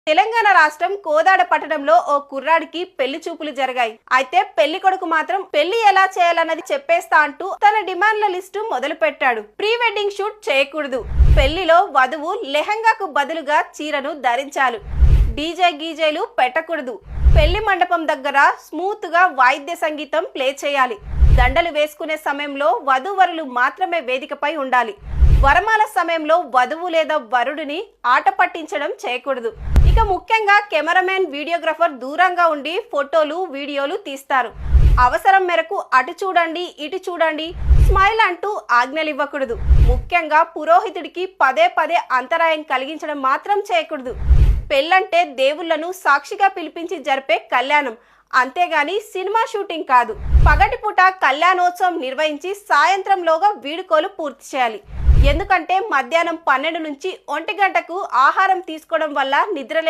తెలంగాణ రాష్ట్రం కోదాడ పట్టణంలో ఓ కుర్రాడికి పెళ్లి చూపులు జరిగాయి. అయితే పెళ్లి కొడుకు మాత్రం పెళ్లి ఎలా చేయాలన్నది చెప్పేస్తా అంటూ తన డిమాండ్ల లిస్టు మొదలు పెట్టాడు. ప్రీ వెడ్డింగ్ షూట్ చేయకూడదు, పెళ్లిలో వధువు లెహంగాకు బదులుగా చీరను ధరించాలి, డీజే గీజేలు పెట్టకూడదు, పెళ్లి మండపం దగ్గర స్మూత్ గా వాయిద్య సంగీతం ప్లే చేయాలి, దండలు వేసుకునే సమయంలో వధూవరులు మాత్రమే వేదికపై ఉండాలి, వరమాల సమయంలో వధువు లేదా వరుడిని ఆట పట్టించడం చేయకూడదు. ఇక ముఖ్యంగా కెమెరామెన్, వీడియోగ్రాఫర్ దూరంగా ఉండి ఫోటోలు, వీడియోలు తీస్తారు. అవసరం మేరకు అటు చూడండి, ఇటు చూడండి, స్మైల్ అంటూ ఆజ్ఞలు ఇవ్వకూడదు. ముఖ్యంగా పురోహితుడికి పదే పదే అంతరాయం కలిగించడం మాత్రం చేయకూడదు. పెళ్ళంటే దేవుళ్లను సాక్షిగా పిలిపించి జరిపే కళ్యాణం, అంతేగాని సినిమా షూటింగ్ కాదు. పగటిపూట కళ్యాణోత్సవం నిర్వహించి సాయంత్రంలోగా వీడుకోలు పూర్తి చేయాలి. ఎందుకంటే మధ్యాహ్నం 12 నుంచి 1 గంటకు ఆహారం తీసుకోవడం వల్ల నిద్రలే